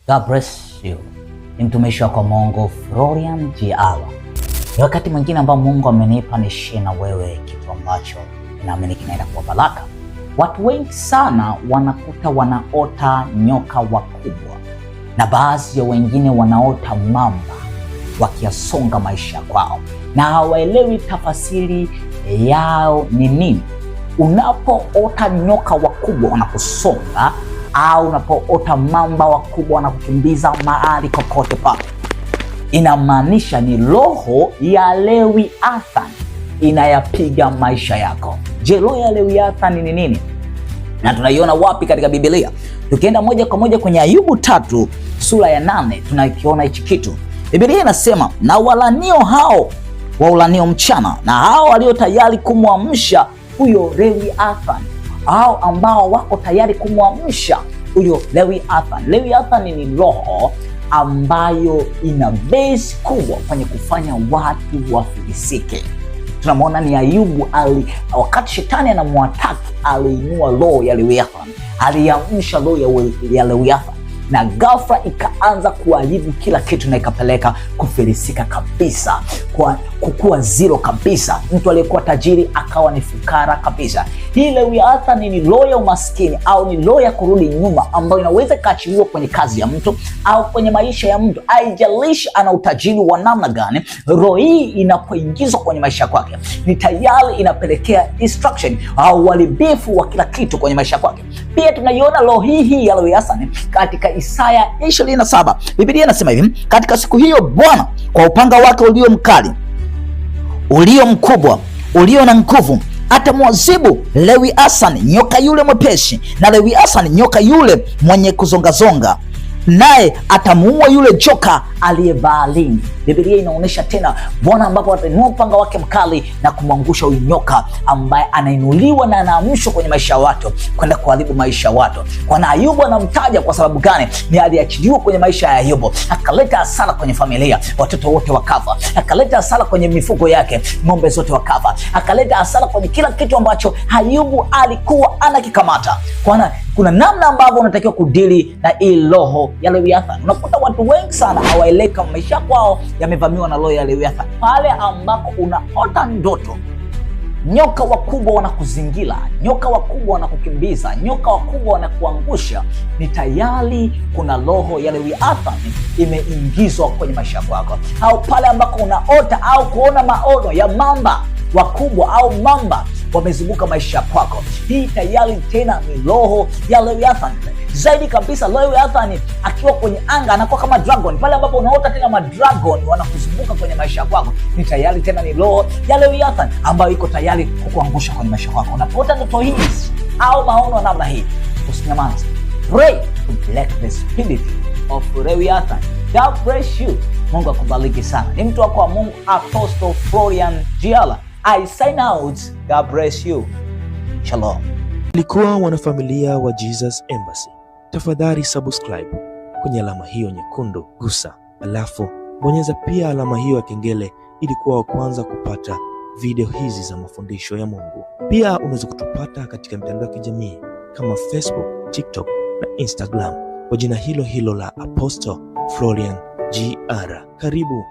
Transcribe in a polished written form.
God bless you. Ni mtumishi wako Mungu Florian Jiala. Ni wakati mwingine ambao Mungu amenipa nishie na wewe kitu ambacho ninaamini kinaenda kuwa baraka. Watu wengi sana wanakuta wanaota nyoka wakubwa, na baadhi ya wengine wanaota mamba wakiasonga maisha kwao, na hawaelewi tafasiri yao ni nini. Unapoota nyoka wakubwa wanakusonga, au unapoota mamba wakubwa wanakukimbiza mahali kokote pale, inamaanisha ni roho ya Lewiathan inayapiga maisha yako. Je, roho ya Lewiathan ni nini na tunaiona wapi katika Biblia? Tukienda moja kwa moja kwenye Ayubu 3 sura ya 8 tunakiona hichi kitu. Biblia inasema, na walanio hao waulanio mchana, na hao walio tayari kumwamsha huyo Lewiathan, hao ambao wako tayari kumwamsha huyo Lewiathan. Lewiathan ni roho ambayo ina base kubwa kwenye kufanya watu wafilisike. Tunamwona ni Ayubu wakati shetani anamwataki, aliinua roho ya Lewiathan, aliamsha roho ya Lewiathan, na ghafla ikaanza kuharibu kila kitu na ikapeleka kufilisika kabisa, kukua zero kabisa. Mtu aliyekuwa tajiri akawa ni fukara kabisa. Hii Lewiathan ni roho ya umaskini au ni roho ya kurudi nyuma, ambayo inaweza kaachiliwa kwenye kazi ya mtu au kwenye maisha ya mtu. Haijalishi ana utajiri wa namna gani, roho hii inapoingizwa kwenye maisha kwake ni tayari inapelekea destruction au uharibifu wa kila kitu kwenye maisha kwake. Pia tunaiona roho hii ya Lewiathan katika Isaya 27. Biblia inasema hivi, katika siku hiyo Bwana kwa upanga wake ulio mkali, ulio mkubwa, ulio na nguvu, atamwazibu Lewiathan nyoka yule mwepesi, na Lewiathan nyoka yule mwenye kuzongazonga, naye atamuua yule joka aliyebaharini. Biblia inaonyesha tena Bwana ambapo atainua upanga wake mkali na kumwangusha huyu nyoka ambaye anainuliwa na anaamshwa kwenye maisha ya watu kwenda kuharibu maisha ya watu. Kwa Ayubu anamtaja kwa sababu gani? Ni aliachiliwa kwenye maisha ya Ayubu, akaleta hasara kwenye familia, watoto wote wakafa, akaleta hasara kwenye mifugo yake, ng'ombe zote wakafa, akaleta hasara kwenye kila kitu ambacho Ayubu alikuwa anakikamata. Kuna namna ambavyo unatakiwa kudili na hii roho ya Lewiathan. Unakuta watu wengi sana hawaeleka maisha kwao yamevamiwa na roho ya Lewiathan. Pale ambako unaota ndoto nyoka wakubwa wanakuzingira, nyoka wakubwa wanakukimbiza, nyoka wakubwa wanakuangusha, ni tayari kuna roho ya Lewiathan imeingizwa kwenye maisha yako. Au pale ambako unaota au kuona maono ya mamba wakubwa au mamba wamezunguka maisha yako, hii tayari tena ni roho ya Lewiathan. Zaidi kabisa, Lewiathan akiwa kwenye anga anakuwa kama dragon. Pale ambapo unaota tena madragon wanakuzunguka kwenye maisha yako, ni tayari tena ni roho ya Lewiathan ambayo iko tayari kukuangusha kwenye maisha yako. Unapoota ndoto hizi au maono namna hii, usinyamaze. Pray to break the spirit of Lewiathan. God bless you. Mungu akubariki sana. Ni mtu wako wa Mungu, Apostle Florian Jiala. I sign out. God bless you. Shalom. Ilikuwa wanafamilia wa Jesus Embassy. Tafadhali subscribe kwenye alama hiyo nyekundu, gusa, alafu bonyeza pia alama hiyo ya kengele ili kuwa wa kwanza kupata video hizi za mafundisho ya Mungu. Pia unaweza kutupata katika mitandao ya kijamii kama Facebook, TikTok na Instagram kwa jina hilo hilo la Apostle Florian Jiala. Karibu.